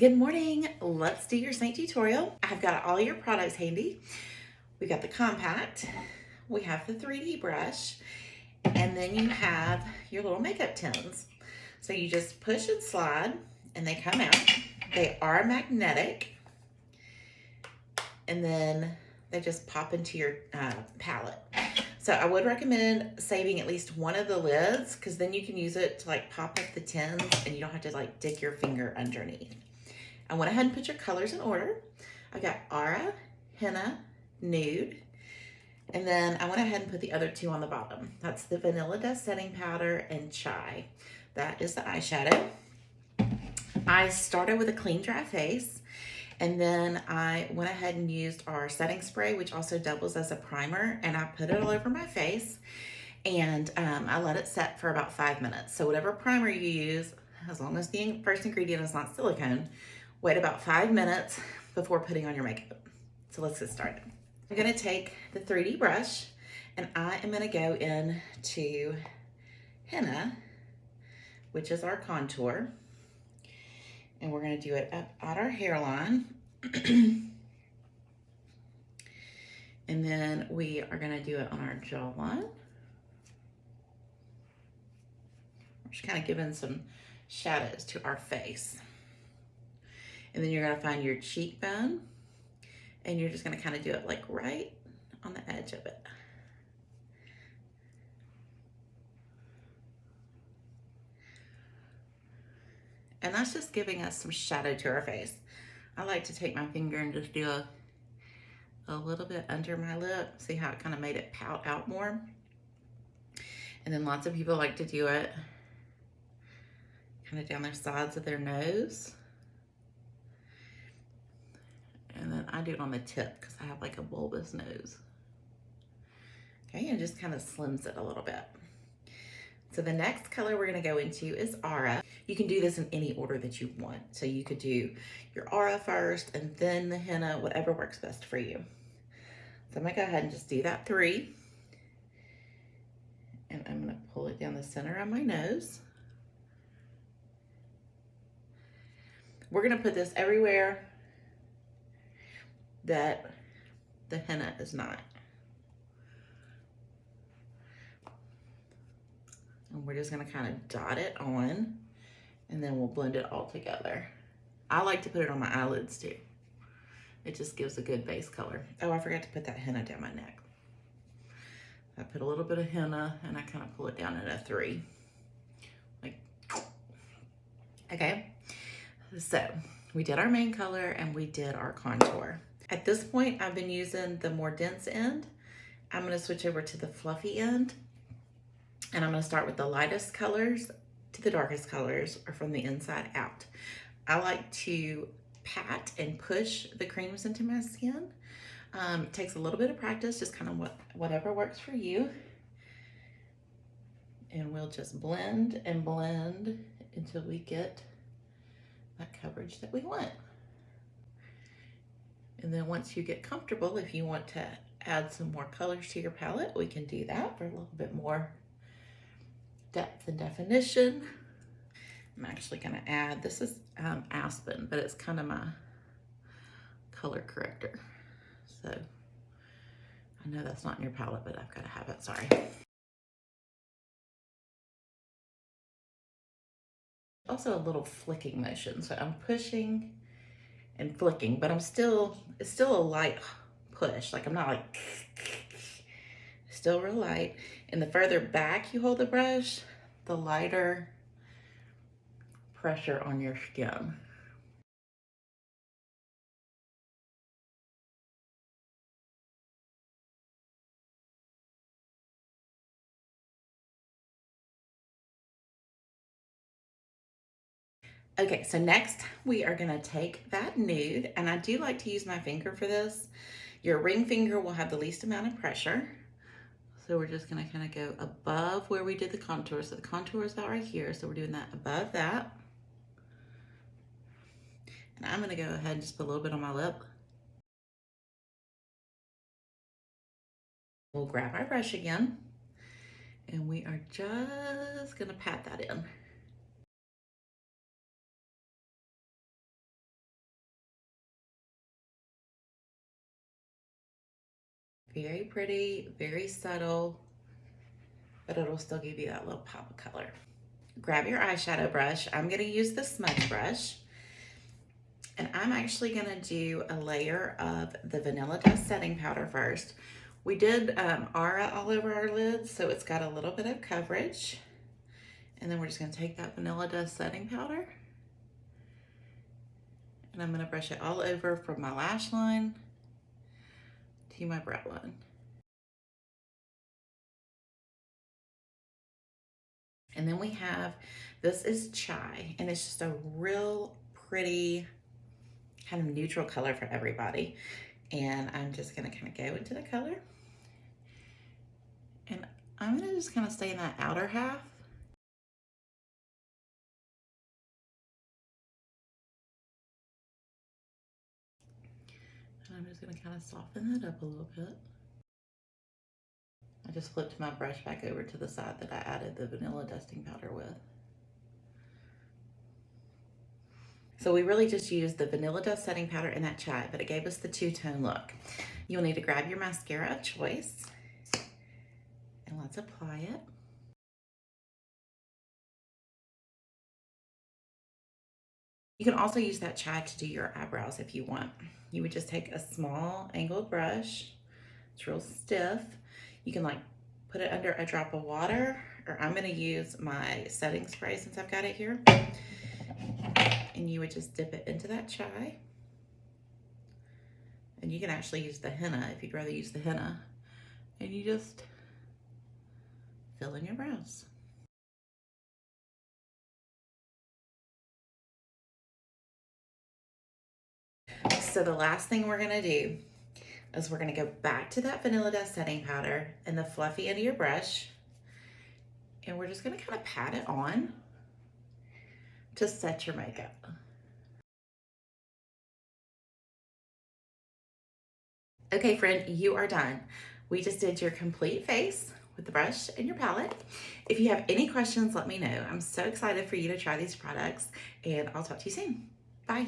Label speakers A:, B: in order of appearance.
A: Good morning. Let's do your Seint tutorial. I've got all your products handy. We've got the compact, we have the 3D brush, and then you have your little makeup tins. So you just push and slide and they come out. They are magnetic, and then they just pop into your palette. So I would recommend saving at least one of the lids, because then you can use it to like pop up the tins and you don't have to like dig your finger underneath. I went ahead and put your colors in order. I got Aura, Henna, Nude, and then I went ahead and put the other two on the bottom. That's the Vanilla Dust Setting Powder and Chai. That is the eyeshadow. I started with a clean, dry face, and then I went ahead and used our setting spray, which also doubles as a primer, and I put it all over my face, and I let it set for about 5 minutes. So whatever primer you use, as long as the first ingredient is not silicone, wait about 5 minutes before putting on your makeup. So let's get started. I'm gonna take the 3D brush and I am gonna go into Henna, which is our contour. And we're gonna do it up at our hairline. And then we are gonna do it on our jawline. We're just kind of giving some shadows to our face. And then you're gonna find your cheekbone, and you're just gonna kind of do it like right on the edge of it. And that's just giving us some shadow to our face. I like to take my finger and just do a little bit under my lip. See how it kind of made it pout out more? And then lots of people like to do it kind of down their sides of their nose. And then I do it on the tip because I have like a bulbous nose. Okay, and just kind of slims it a little bit. So the next color we're gonna go into is Aura. You can do this in any order that you want. So you could do your Aura first and then the Henna, whatever works best for you. So I'm gonna go ahead and just do that 3. And I'm gonna pull it down the center of my nose. We're gonna put this everywhere that the Henna is not. And we're just gonna kind of dot it on, and then we'll blend it all together. I like to put it on my eyelids too. It just gives a good base color. Oh, I forgot to put that Henna down my neck. I put a little bit of Henna and I kind of pull it down at a 3. Like, okay. So we did our main color and we did our contour. At this point, I've been using the more dense end. I'm gonna switch over to the fluffy end. And I'm gonna start with the lightest colors to the darkest colors, or from the inside out. I like to pat and push the creams into my skin. It takes a little bit of practice, just kind of whatever works for you. And we'll just blend and blend until we get that coverage that we want. And then once you get comfortable, if you want to add some more colors to your palette, we can do that for a little bit more depth and definition. I'm actually gonna add, this is Aspen, but it's kind of my color corrector. So I know that's not in your palette, but I've gotta have it, sorry. Also a little flicking motion. So I'm pushing and flicking, but it's still a light push. Like I'm not like, still real light. And the further back you hold the brush, the lighter pressure on your skin. Okay, so next we are gonna take that nude, and I do like to use my finger for this. Your ring finger will have the least amount of pressure. So we're just gonna kind of go above where we did the contour. So the contour is out right here, so we're doing that above that. And I'm gonna go ahead and just put a little bit on my lip. We'll grab our brush again, and we are just gonna pat that in. Very pretty, very subtle, but it'll still give you that little pop of color. Grab your eyeshadow brush. I'm gonna use the smudge brush. And I'm actually gonna do a layer of the Vanilla Dust setting powder first. We did Aura all over our lids, so it's got a little bit of coverage. And then we're just gonna take that Vanilla Dust setting powder and I'm gonna brush it all over from my lash line to my brow line. And then we have, this is Chai, and it's just a real pretty kind of neutral color for everybody. And I'm just gonna kind of go into the color. And I'm gonna just kind of stay in that outer half. And I'm just gonna kind of soften that up a little bit. I just flipped my brush back over to the side that I added the vanilla dusting powder with. So we really just used the vanilla dust setting powder and that Chai, but it gave us the two-tone look. You'll need to grab your mascara of choice and let's apply it. You can also use that Chai to do your eyebrows if you want. You would just take a small angled brush. It's real stiff. You can like put it under a drop of water, or I'm gonna use my setting spray since I've got it here. And you would just dip it into that Chai. And you can actually use the henna if you'd rather use the henna. And you just fill in your brows. So the last thing we're gonna do is we're gonna go back to that vanilla dust setting powder and the fluffy end of your brush. And we're just gonna kind of pat it on to set your makeup. Okay, friend, you are done. We just did your complete face with the brush and your palette. If you have any questions, let me know. I'm so excited for you to try these products, and I'll talk to you soon. Bye.